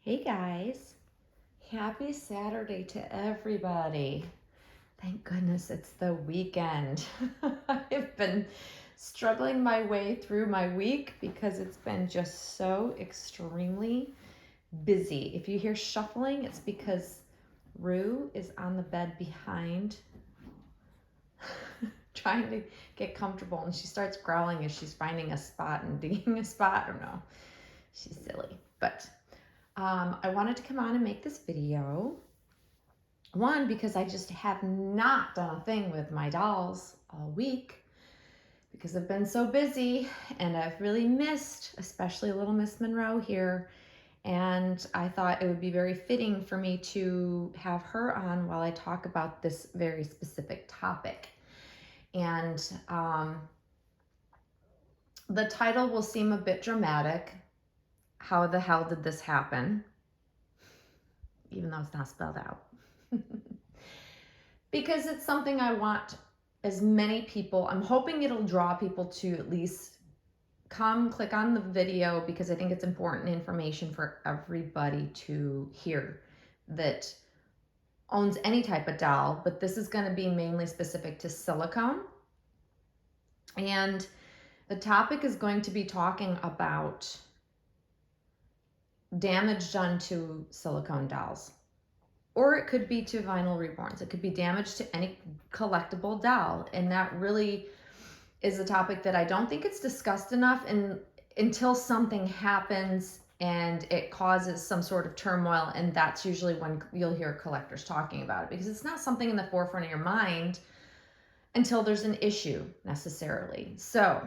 Hey guys, happy Saturday to everybody. Thank goodness it's the weekend. I've been struggling my way through my week because it's been just so extremely busy. If you hear shuffling, it's because Rue is on the bed behind trying to get comfortable, and she starts growling as she's finding a spot and digging a spot. I don't know. She's silly, but I wanted to come on and make this video. One, because I just have not done a thing with my dolls all week because I've been so busy and I've really missed, especially little Miss Monroe here. And I thought it would be very fitting for me to have her on while I talk about this very specific topic. And the title will seem a bit dramatic. How the hell did this happen? Even though it's not spelled out. Because it's something I want as many people, I'm hoping it'll draw people to at least come click on the video, because I think it's important information for everybody to hear that owns any type of doll, but this is going to be mainly specific to silicone. And the topic is going to be talking about damage done to silicone dolls. Or it could be to vinyl reborns. It could be damage to any collectible doll. And that really is a topic that I don't think it's discussed enough until something happens and it causes some sort of turmoil. And that's usually when you'll hear collectors talking about it, because it's not something in the forefront of your mind until there's an issue necessarily. So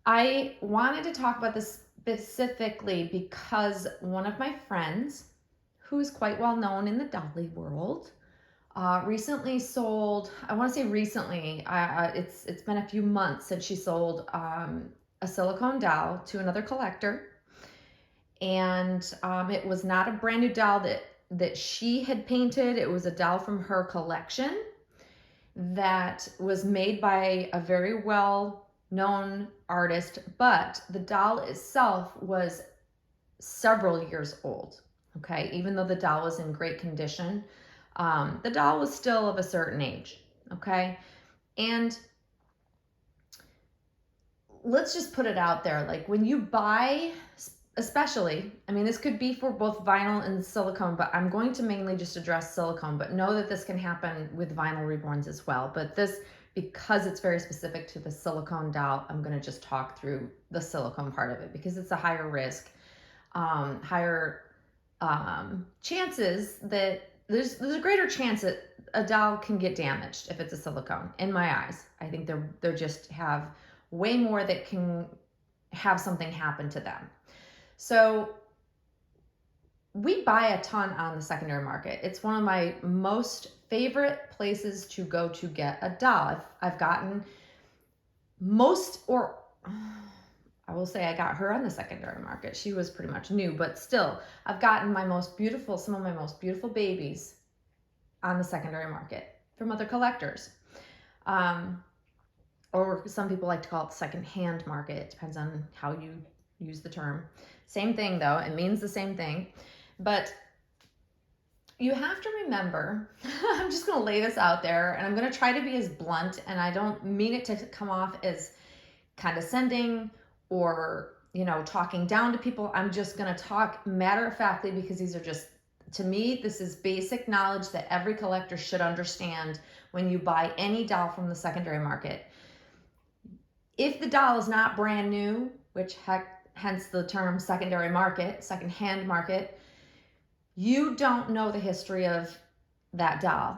I wanted to talk about this specifically because one of my friends, who is quite well known in the dolly world, recently sold, I want to say recently, it's been a few months since she sold a silicone doll to another collector. And it was not a brand new doll that she had painted. It was a doll from her collection that was made by a very well known artist, but the doll itself was several years old. Okay, even though the doll was in great condition, the doll was still of a certain age. Okay, and let's just put it out there, like when you buy, especially, I mean, this could be for both vinyl and silicone, but I'm going to mainly just address silicone, but know that this can happen with vinyl reborns as well. But this, because it's very specific to the silicone doll, I'm going to just talk through the silicone part of it because it's a higher risk, higher chances that there's a greater chance that a doll can get damaged if it's a silicone. In my eyes, I think they're just have way more that can have something happen to them. So we buy a ton on the secondary market. It's one of my most favorite places to go to get a doll. I've gotten most, or I will say I got her on the secondary market. She was pretty much new, but still, I've gotten some of my most beautiful babies on the secondary market from other collectors. Or some people like to call it second-hand market. It depends on how you use the term. Same thing though, it means the same thing. But you have to remember, I'm just gonna lay this out there and I'm gonna try to be as blunt, and I don't mean it to come off as condescending or, talking down to people. I'm just gonna talk matter-of-factly because these are just, to me, this is basic knowledge that every collector should understand when you buy any doll from the secondary market. If the doll is not brand new, which hence the term secondary market, second-hand market, you don't know the history of that doll.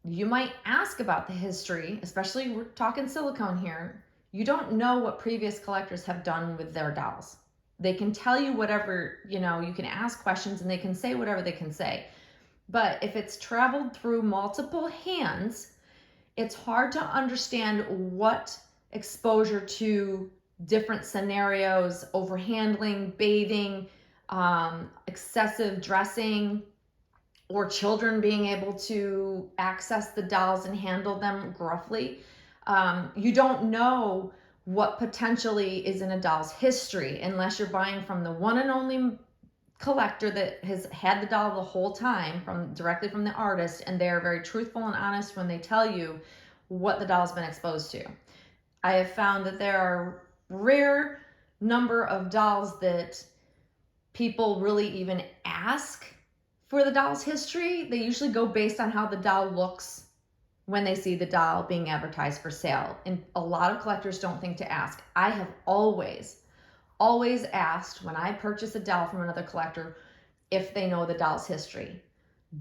You might ask about the history, especially we're talking silicone here. You don't know what previous collectors have done with their dolls. They can tell you whatever, you can ask questions and they can say whatever they can say. But if it's traveled through multiple hands, it's hard to understand what exposure to different scenarios, overhandling, bathing, excessive dressing, or children being able to access the dolls and handle them gruffly. You don't know what potentially is in a doll's history unless you're buying from the one and only collector that has had the doll the whole time directly from the artist, and they're very truthful and honest when they tell you what the doll's been exposed to. I have found that there are rare number of dolls that people really even ask for the doll's history. They usually go based on how the doll looks when they see the doll being advertised for sale. And a lot of collectors don't think to ask. I have always asked when I purchase a doll from another collector if they know the doll's history.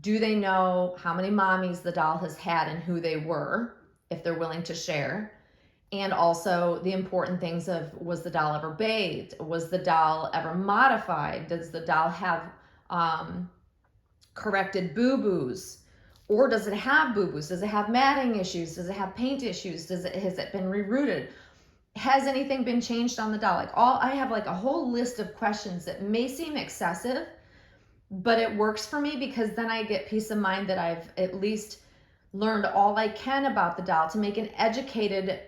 Do they know how many mommies the doll has had and who they were, if they're willing to share? And also the important things of, was the doll ever bathed? Was the doll ever modified? Does the doll have corrected boo-boos? Or does it have boo-boos? Does it have matting issues? Does it have paint issues? Has it been rerouted? Has anything been changed on the doll? I have like a whole list of questions that may seem excessive, but it works for me because then I get peace of mind that I've at least learned all I can about the doll to make an educated,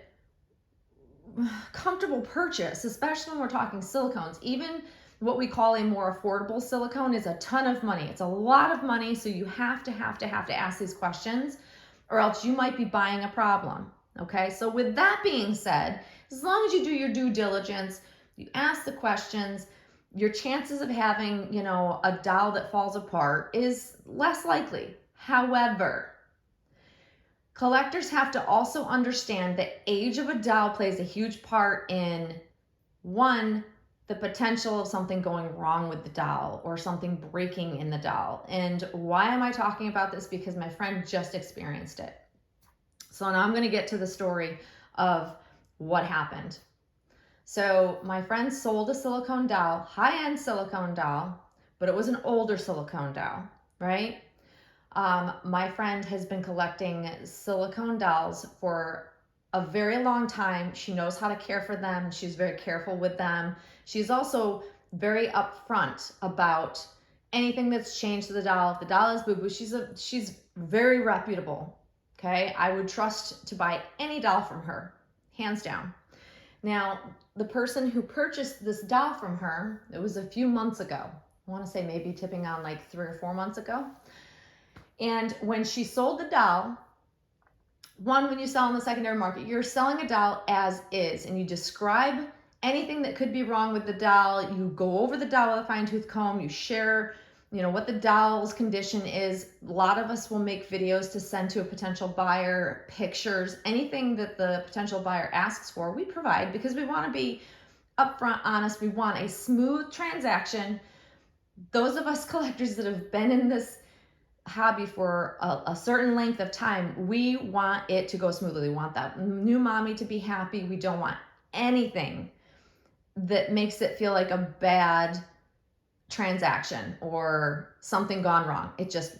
comfortable purchase, especially when we're talking silicones. Even what we call a more affordable silicone is a ton of money. It's a lot of money, so you have to ask these questions, or else you might be buying a problem. Okay, so with that being said, as long as you do your due diligence, you ask the questions, your chances of having, a doll that falls apart is less likely. However, collectors have to also understand the age of a doll plays a huge part in, one, the potential of something going wrong with the doll or something breaking in the doll. And why am I talking about this? Because my friend just experienced it. So now I'm going to get to the story of what happened. So my friend sold a silicone doll, high-end silicone doll, but it was an older silicone doll, right? My friend has been collecting silicone dolls for a very long time. She knows how to care for them. She's very careful with them. She's also very upfront about anything that's changed to the doll. If the doll is boo-boo, she's very reputable. Okay, I would trust to buy any doll from her, hands down. Now, the person who purchased this doll from her, it was a few months ago. I want to say maybe tipping on like 3 or 4 months ago. And when she sold the doll, when you sell in the secondary market, you're selling a doll as is, and you describe anything that could be wrong with the doll. You go over the doll with a fine-tooth comb. You share, what the doll's condition is. A lot of us will make videos to send to a potential buyer, pictures, anything that the potential buyer asks for, we provide, because we want to be upfront, honest. We want a smooth transaction. Those of us collectors that have been in this hobby for a certain length of time, we want it to go smoothly. We want that new mommy to be happy. We don't want anything that makes it feel like a bad transaction or something gone wrong.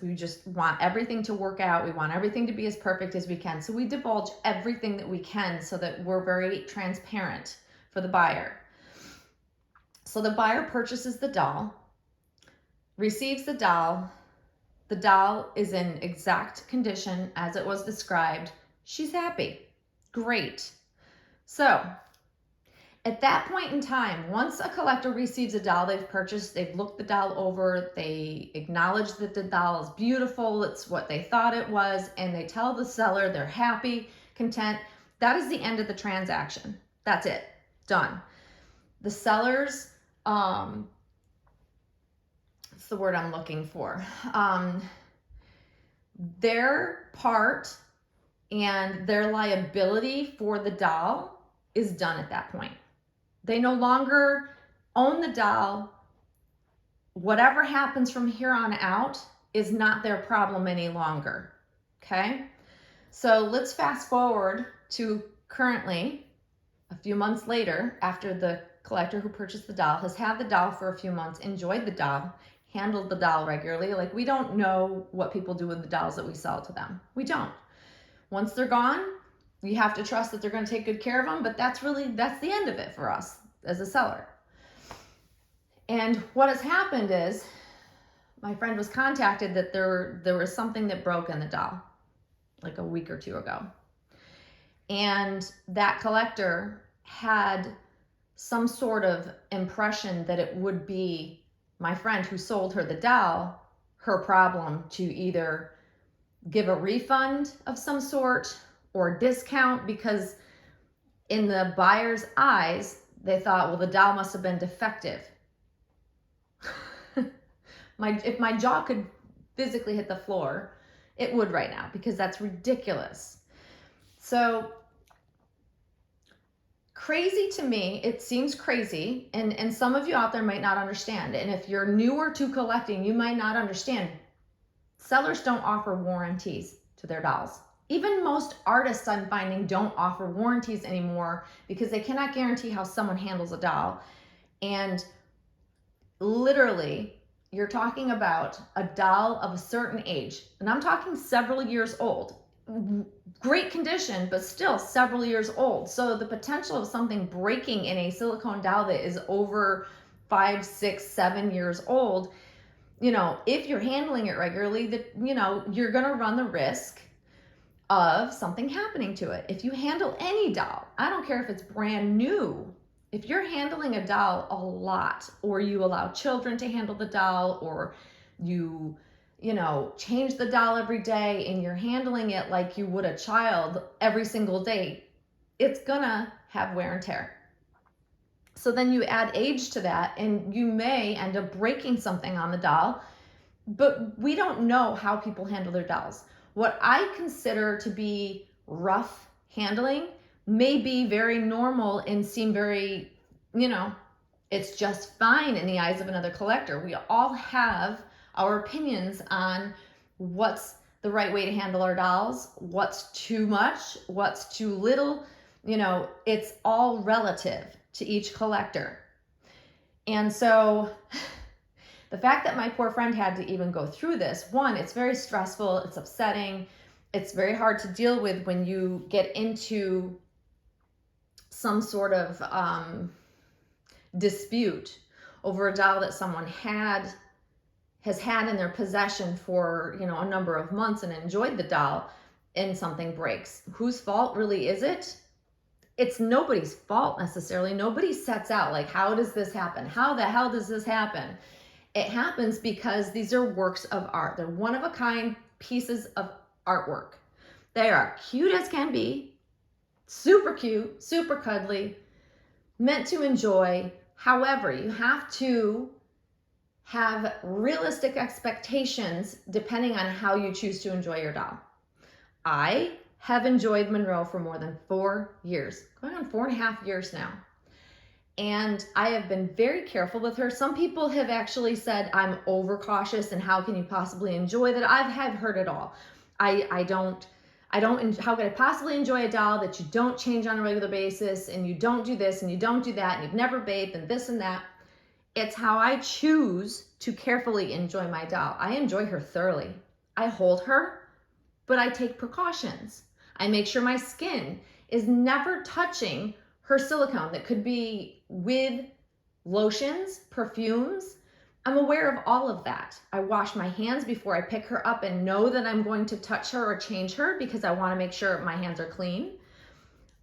We just want everything to work out. We want everything to be as perfect as we can. So we divulge everything that we can so that we're very transparent for the buyer. So the buyer purchases the doll, receives the doll. The doll is in exact condition as it was described. She's happy. Great. So at that point in time, once a collector receives a doll they've purchased, they've looked the doll over, they acknowledge that the doll is beautiful, it's what they thought it was, and they tell the seller they're happy, content, that is the end of the transaction. That's it. Done. The sellers, what's the word I'm looking for? Their part and their liability for the doll is done at that point. They no longer own the doll. Whatever happens from here on out is not their problem any longer. Okay? So let's fast forward to currently, a few months later, after the collector who purchased the doll has had the doll for a few months, enjoyed the doll, handled the doll regularly. Like, we don't know what people do with the dolls that we sell to them. We don't. Once they're gone, you have to trust that they're going to take good care of them, but that's the end of it for us as a seller. And what has happened is my friend was contacted that there was something that broke in the doll like a week or two ago. And that collector had some sort of impression that it would be my friend who sold her the doll her problem to either give a refund of some sort or discount, because in the buyer's eyes, they thought, well, the doll must have been defective. If my jaw could physically hit the floor, it would right now, because that's ridiculous. So crazy to me, it seems crazy, and some of you out there might not understand. And if you're newer to collecting, you might not understand. Sellers don't offer warranties to their dolls. Even most artists, I'm finding, don't offer warranties anymore because they cannot guarantee how someone handles a doll. And literally, you're talking about a doll of a certain age, and I'm talking several years old. Great condition, but still several years old. So the potential of something breaking in a silicone doll that is over 5, 6, 7 years old, if you're handling it regularly, that you're going to run the risk of something happening to it. If you handle any doll, I don't care if it's brand new, if you're handling a doll a lot, or you allow children to handle the doll, or you change the doll every day and you're handling it like you would a child every single day, it's gonna have wear and tear. So then you add age to that, and you may end up breaking something on the doll, but we don't know how people handle their dolls. What I consider to be rough handling may be very normal and seem very, it's just fine in the eyes of another collector. We all have our opinions on what's the right way to handle our dolls, what's too much, what's too little. It's all relative to each collector. And so the fact that my poor friend had to even go through this, one, it's very stressful, it's upsetting, it's very hard to deal with when you get into some sort of dispute over a doll that someone has had in their possession for a number of months and enjoyed the doll, and something breaks. Whose fault really is it? It's nobody's fault necessarily. Nobody sets out like, how does this happen? How the hell does this happen? It happens because these are works of art. They're one of a kind pieces of artwork. They are cute as can be, super cute, super cuddly, meant to enjoy. However, you have to have realistic expectations depending on how you choose to enjoy your doll. I have enjoyed Monroe for more than 4 years, going on 4.5 years now. And I have been very careful with her. Some people have actually said I'm overcautious and how can you possibly enjoy that? I've heard it all. I don't, how could I possibly enjoy a doll that you don't change on a regular basis, and you don't do this and you don't do that, and you've never bathed and this and that. It's how I choose to carefully enjoy my doll. I enjoy her thoroughly. I hold her, but I take precautions. I make sure my skin is never touching her silicone that could be with lotions, perfumes. I'm aware of all of that. I wash my hands before I pick her up and know that I'm going to touch her or change her, because I want to make sure my hands are clean.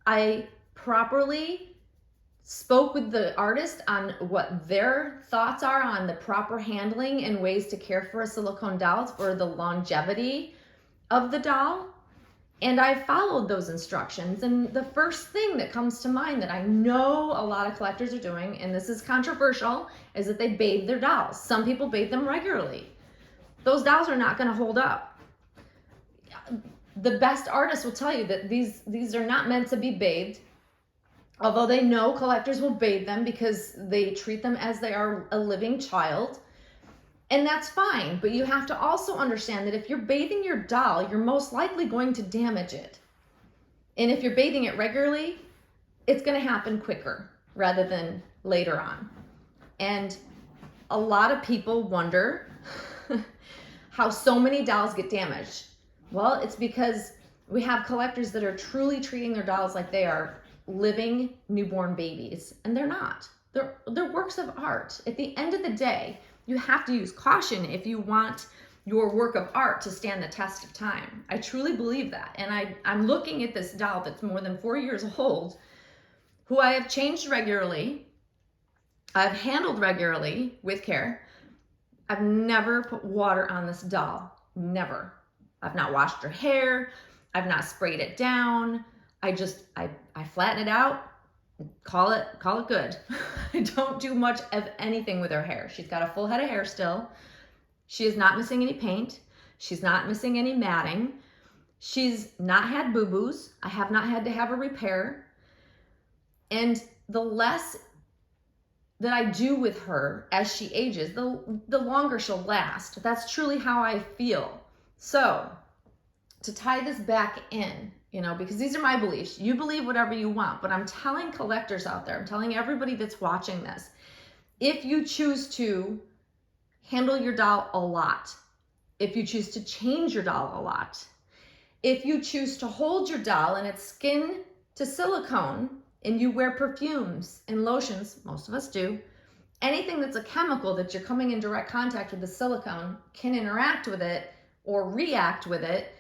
I properly spoke with the artist on what their thoughts are on the proper handling and ways to care for a silicone doll for the longevity of the doll. And I followed those instructions. And the first thing that comes to mind that I know a lot of collectors are doing, and this is controversial, is that they bathe their dolls. Some people bathe them regularly. Those dolls are not going to hold up. The best artists will tell you that these are not meant to be bathed, although they know collectors will bathe them because they treat them as they are a living child. And that's fine, but you have to also understand that if you're bathing your doll, you're most likely going to damage it. And if you're bathing it regularly, it's going to happen quicker rather than later on. And a lot of people wonder how so many dolls get damaged. Well, it's because we have collectors that are truly treating their dolls like they are living newborn babies, and they're not. They're works of art. At the end of the day, you have to use caution if you want your work of art to stand the test of time. I truly believe that. And I'm looking at this doll that's more than 4 years old, who I have changed regularly, I've handled regularly with care, I've never put water on this doll. Never. I've not washed her hair. I've not sprayed it down. I flatten it out, call it good. I don't do much of anything with her hair. She's got a full head of hair still. She is not missing any paint. She's not missing any matting. She's not had boo-boos. I have not had to have a repair. And the less that I do with her as she ages, the longer she'll last. That's truly how I feel. So to tie this back in, because these are my beliefs. You believe whatever you want, but I'm telling collectors out there, I'm telling everybody that's watching this, if you choose to handle your doll a lot, if you choose to change your doll a lot, if you choose to hold your doll and its skin to silicone, and you wear perfumes and lotions, most of us do, anything that's a chemical that you're coming in direct contact with the silicone can interact with it or react with it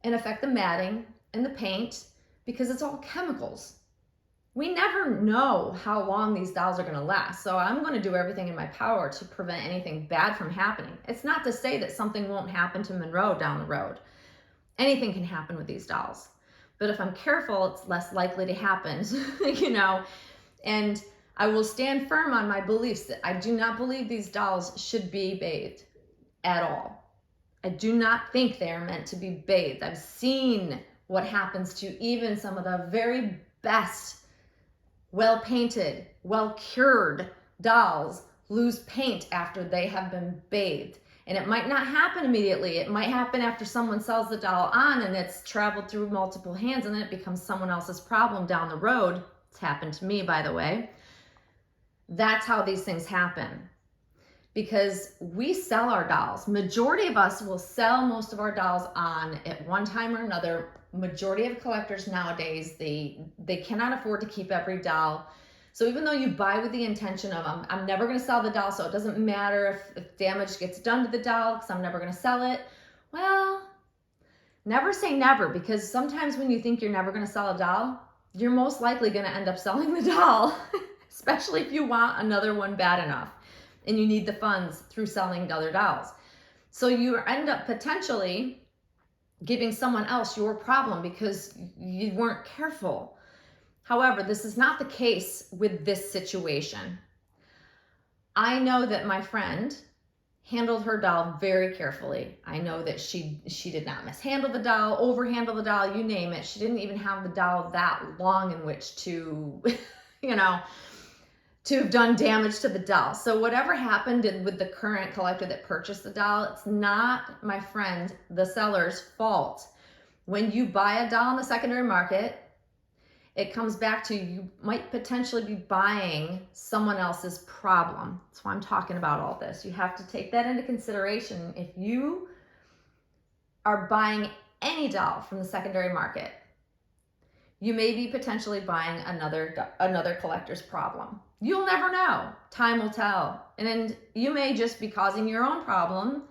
and affect the matting and the paint, because it's all chemicals. We never know how long these dolls are going to last, so I'm going to do everything in my power to prevent anything bad from happening. It's not to say that something won't happen to Monroe down the road. Anything can happen with these dolls. But if I'm careful, it's less likely to happen, and I will stand firm on my beliefs that I do not believe these dolls should be bathed at all. I do not think they are meant to be bathed. I've seen what happens to even some of the very best, well-painted, well-cured dolls lose paint after they have been bathed. And it might not happen immediately. It might happen after someone sells the doll on and it's traveled through multiple hands, and then it becomes someone else's problem down the road. It's happened to me, by the way. That's how these things happen. Because we sell our dolls. Majority of us will sell most of our dolls on at one time or another. Majority of collectors nowadays, they cannot afford to keep every doll. So even though you buy with the intention of, I'm never going to sell the doll, so it doesn't matter if damage gets done to the doll because I'm never going to sell it. Well, never say never, because sometimes when you think you're never going to sell a doll, you're most likely going to end up selling the doll, especially if you want another one bad enough and you need the funds through selling other dolls. So you end up potentially giving someone else your problem because you weren't careful. However, this is not the case with this situation. I know that my friend handled her doll very carefully. I know that she did not mishandle the doll, overhandle the doll, you name it. She didn't even have the doll that long in which to, to have done damage to the doll. So whatever happened with the current collector that purchased the doll, it's not my friend, the seller's fault. When you buy a doll in the secondary market, it comes back to you might potentially be buying someone else's problem. That's why I'm talking about all this. You have to take that into consideration. If you are buying any doll from the secondary market, you may be potentially buying another collector's problem. You'll never know. Time will tell. And you may just be causing your own problem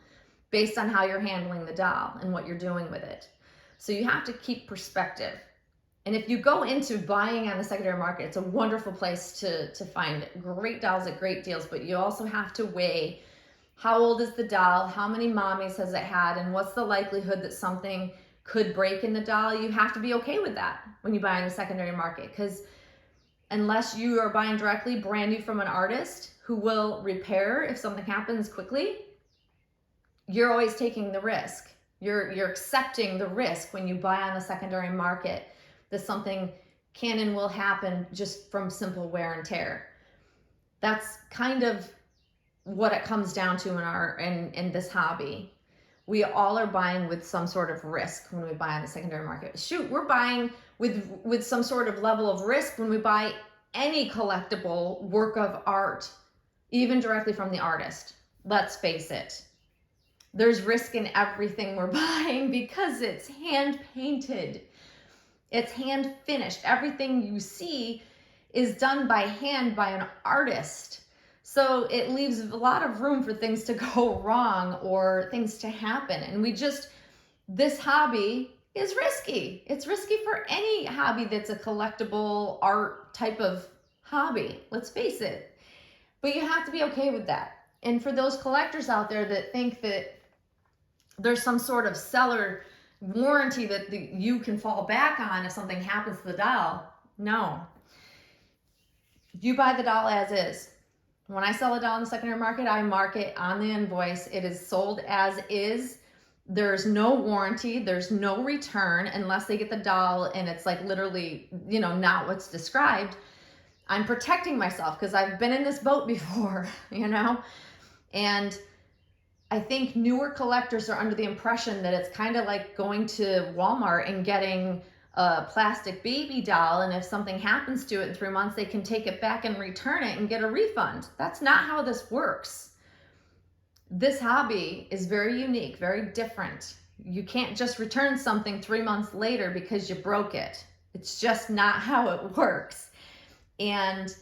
based on how you're handling the doll and what you're doing with it. So you have to keep perspective. And if you go into buying on the secondary market, it's a wonderful place to find great dolls at great deals, but you also have to weigh how old is the doll, how many mommies has it had, and what's the likelihood that something could break in the doll. You have to be okay with that when you buy on the secondary market, because unless you are buying directly brand new from an artist who will repair if something happens quickly, you're always taking the risk. You're accepting the risk when you buy on the secondary market that something can and will happen just from simple wear and tear. That's kind of what it comes down to in this hobby. We all are buying with some sort of risk when we buy on the secondary market. Shoot, we're buying with some sort of level of risk when we buy any collectible work of art, even directly from the artist. Let's face it. There's risk in everything we're buying because it's hand painted. It's hand finished. Everything you see is done by hand by an artist. So it leaves a lot of room for things to go wrong or things to happen. And this hobby is risky. It's risky for any hobby that's a collectible art type of hobby. Let's face it. But you have to be okay with that. And for those collectors out there that think that there's some sort of seller warranty that you can fall back on if something happens to the doll, no. You buy the doll as is. When I sell a doll in the secondary market, I mark it on the invoice. It is sold as is. There's no warranty. There's no return unless they get the doll and it's like literally, not what's described. I'm protecting myself because I've been in this boat before, And I think newer collectors are under the impression that it's kind of like going to Walmart and getting a plastic baby doll, and if something happens to it in 3 months, they can take it back and return it and get a refund. That's not how this works. This hobby is very unique, very different. You can't just return something 3 months later because you broke it. It's just not how it works. And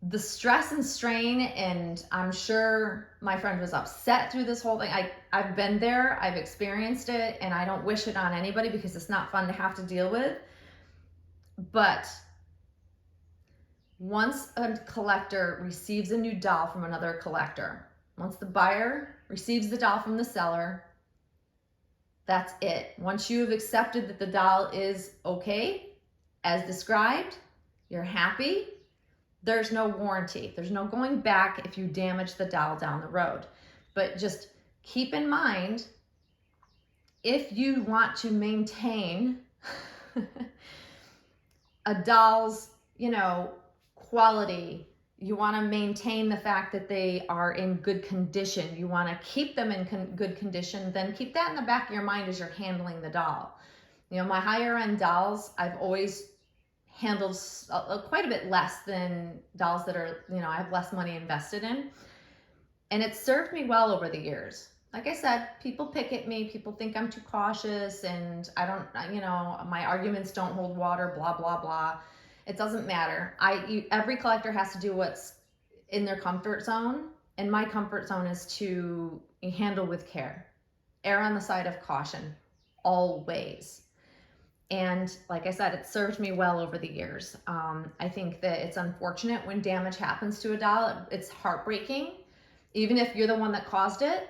the stress and strain, and I'm sure my friend was upset through this whole thing. I've been there, I've experienced it, and I don't wish it on anybody because it's not fun to have to deal with. But once a collector receives a new doll from another collector, once the buyer receives the doll from the seller, that's it. Once you have accepted that the doll is okay, as described, you're happy, there's no warranty. There's no going back if you damage the doll down the road. But just keep in mind, if you want to maintain a doll's, quality, you want to maintain the fact that they are in good condition, you want to keep them in good condition, then keep that in the back of your mind as you're handling the doll. My higher end dolls, I've always handled quite a bit less than dolls that are, I have less money invested in. And it's served me well over the years. Like I said, people pick at me, people think I'm too cautious and I don't, my arguments don't hold water, blah, blah, blah. It doesn't matter. Every collector has to do what's in their comfort zone. And my comfort zone is to handle with care. Err on the side of caution, always. And like I said, it served me well over the years. I think that it's unfortunate when damage happens to a doll. It's heartbreaking. Even if you're the one that caused it,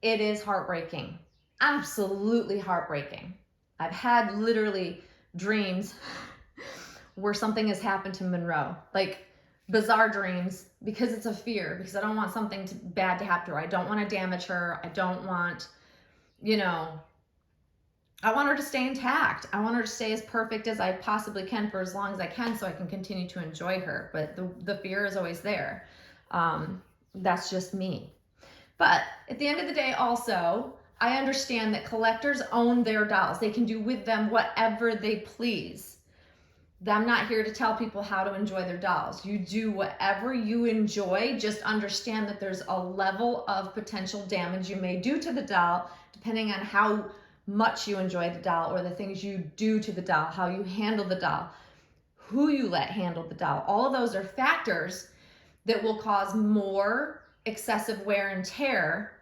it is heartbreaking. Absolutely heartbreaking. I've had literally dreams where something has happened to Monroe, like bizarre dreams, because it's a fear, because I don't want something bad to happen to her. I don't want to damage her. I don't want, I want her to stay intact. I want her to stay as perfect as I possibly can for as long as I can so I can continue to enjoy her. But the fear is always there. That's just me. But at the end of the day, also, I understand that collectors own their dolls. They can do with them whatever they please. I'm not here to tell people how to enjoy their dolls. You do whatever you enjoy. Just understand that there's a level of potential damage you may do to the doll depending on how much you enjoy the doll or the things you do to the doll, how you handle the doll, who you let handle the doll. All of those are factors that will cause more excessive wear and tear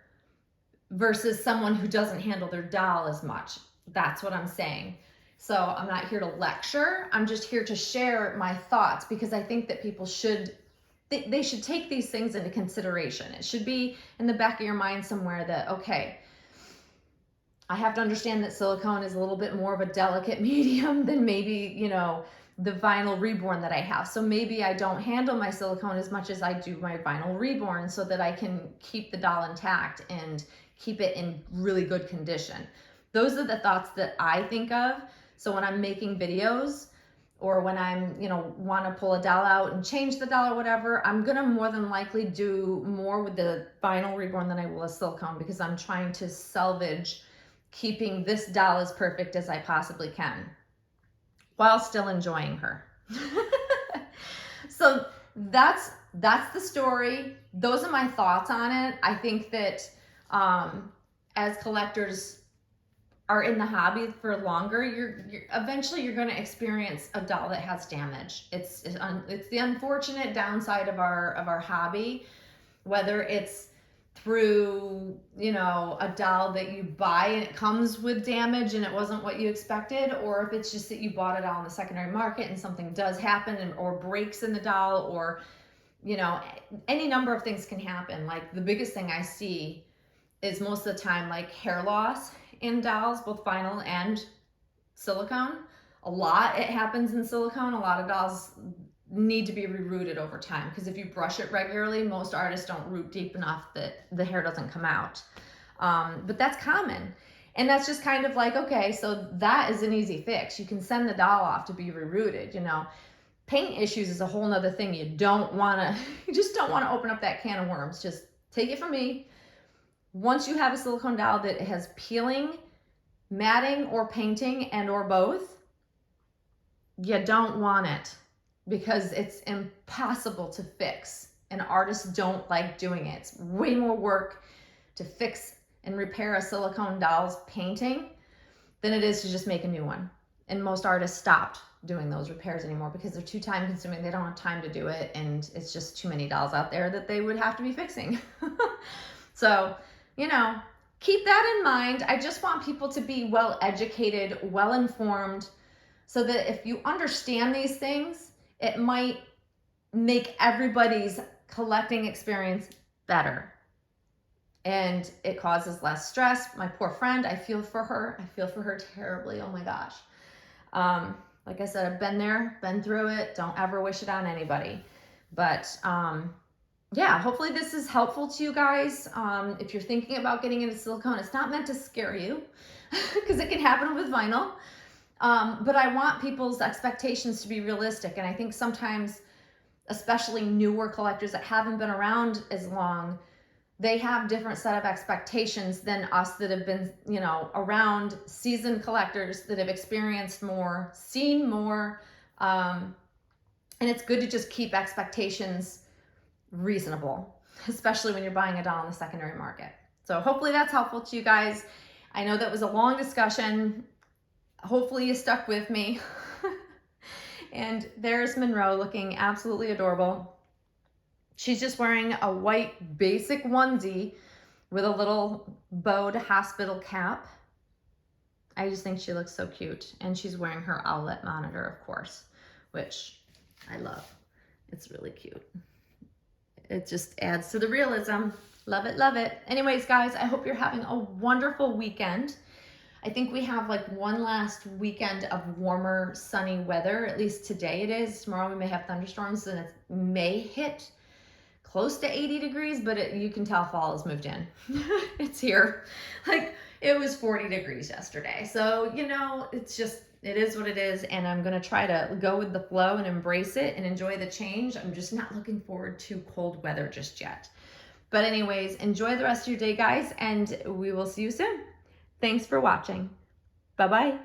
versus someone who doesn't handle their doll as much. That's what I'm saying. So I'm not here to lecture. I'm just here to share my thoughts because I think that people they should take these things into consideration. It should be in the back of your mind somewhere that, okay, I have to understand that silicone is a little bit more of a delicate medium than maybe, the vinyl reborn that I have. So maybe I don't handle my silicone as much as I do my vinyl reborn so that I can keep the doll intact and keep it in really good condition. Those are the thoughts that I think of. So when I'm making videos or when I'm, want to pull a doll out and change the doll or whatever, I'm going to more than likely do more with the vinyl reborn than I will a silicone because I'm trying to salvage keeping this doll as perfect as I possibly can while still enjoying her. So that's the story. Those are my thoughts on it. I think that as collectors are in the hobby for longer, you're eventually you're going to experience a doll that has damage. It's the unfortunate downside of our hobby, whether it's through, a doll that you buy and it comes with damage and it wasn't what you expected, or if it's just that you bought it all in the secondary market and something does happen or breaks in the doll, or you know, any number of things can happen. Like the biggest thing I see is most of the time like hair loss in dolls, both vinyl and silicone. A lot it happens in silicone. A lot of dolls need to be rerooted over time because if you brush it regularly, most artists don't root deep enough that the hair doesn't come out. But that's common. And that's just kind of like, okay, so that is an easy fix. You can send the doll off to be rerooted, you know. Paint issues is a whole nother thing. You just don't want to open up that can of worms. Just take it from me. Once you have a silicone doll that has peeling, matting, or painting, and or both, you don't want it because it's impossible to fix. And artists don't like doing it. It's way more work to fix and repair a silicone doll's painting than it is to just make a new one. And most artists stopped doing those repairs anymore because they're too time consuming. They don't have time to do it, and it's just too many dolls out there that they would have to be fixing. So, you know, keep that in mind. I just want people to be well educated, well informed, so that if you understand these things, it might make everybody's collecting experience better. And it causes less stress. My poor friend, I feel for her. I feel for her terribly. Oh my gosh. Like I said, I've been there, been through it. Don't ever wish it on anybody. But yeah, hopefully this is helpful to you guys. If you're thinking about getting into silicone, it's not meant to scare you because it can happen with vinyl. But I want people's expectations to be realistic. And I think sometimes, especially newer collectors that haven't been around as long, they have different set of expectations than us that have been, you know, around, seasoned collectors that have experienced more, seen more. And it's good to just keep expectations reasonable, especially when you're buying a doll in the secondary market. So hopefully that's helpful to you guys. I know that was a long discussion. Hopefully you stuck with me. And there's Monroe looking absolutely adorable. She's just wearing a white basic onesie with a little bowed hospital cap. I just think she looks so cute. And she's wearing her Owlet monitor, of course, which I love. It's really cute. It just adds to the realism. Love it, love it. Anyways, guys, I hope you're having a wonderful weekend. I think we have like one last weekend of warmer, sunny weather. At least today it is. Tomorrow we may have thunderstorms and it may hit close to 80 degrees, but you can tell fall has moved in. It's here. Like it was 40 degrees yesterday. So, you know, it's just, it is what it is. And I'm going to try to go with the flow and embrace it and enjoy the change. I'm just not looking forward to cold weather just yet. But anyways, enjoy the rest of your day, guys, and we will see you soon. Thanks for watching. Bye-bye.